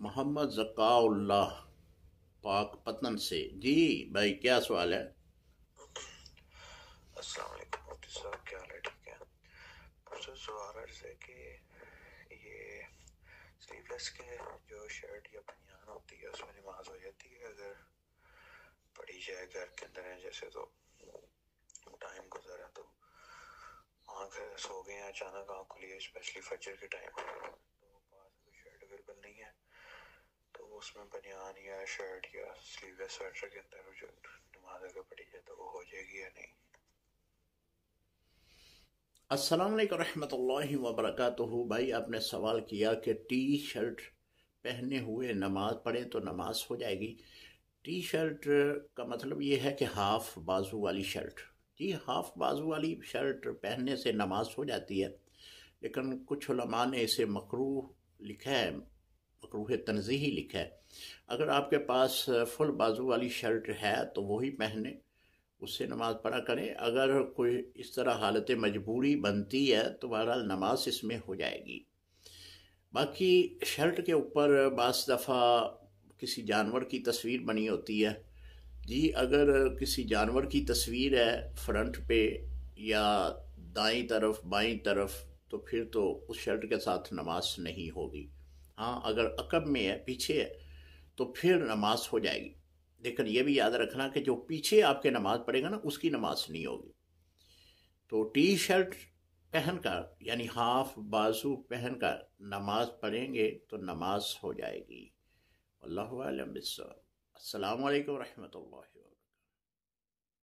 मोहम्मद ज़काउल्लाह पाक पतन से। जी भाई, क्या सवाल है? अस्सलाम वालेकुम मुफ्ती साहब, क्या हाल है? ठीक है। परसों सवाल है कि ये स्लीवलेस के जो शर्ट या बनियान होती है उसमें नमाज हो जाती है अगर पड़ी जाए घर के अंदर है, जैसे तो टाइम गुजरा तो आँख सो गए हैं, अचानक आँख खुली है स्पेशली फजर के टाइम, तो पास में शर्ट अवेलेबल नहीं है, तो उसमें बनियान या शर्ट या स्लीवलेस स्वेटर के अंदर जो नमाज अगर पड़ी जाए तो वो हो जाएगी या नहीं? अस्सलाम वालेकुम रहमतुल्लाहि व बरकातुहू। भाई, आपने सवाल किया कि टी शर्ट पहने हुए नमाज पढ़े तो नमाज हो जाएगी। टी शर्ट का मतलब ये है कि हाफ बाजू वाली शर्ट। जी, हाफ बाजू वाली शर्ट पहनने से नमाज हो जाती है, लेकिन कुछ उलमा ने इसे मकरूह लिखा है, मकरूह तंज़ीही लिखा है। अगर आपके पास फुल बाजू वाली शर्ट है तो वही पहने, उससे नमाज पढ़ा करें। अगर कोई इस तरह हालत मजबूरी बनती है तो बहरहाल नमाज इसमें हो जाएगी। बाकी शर्ट के ऊपर बास दफ़ा किसी जानवर की तस्वीर बनी होती है। जी, अगर किसी जानवर की तस्वीर है फ्रंट पे या दाईं तरफ बाईं तरफ, तो फिर तो उस शर्ट के साथ नमाज नहीं होगी। हाँ, अगर अकब में है, पीछे है, तो फिर नमाज हो जाएगी। लेकिन यह भी याद रखना कि जो पीछे आपके नमाज पढ़ेगा ना, उसकी नमाज नहीं होगी। तो टी शर्ट पहनकर यानी हाफ बाजू पहनकर नमाज पढ़ेंगे तो नमाज हो जाएगी। अल्लाहु आलम बिस्सवाब। अस्सलामु अलैकुम रहमतुल्लाहि।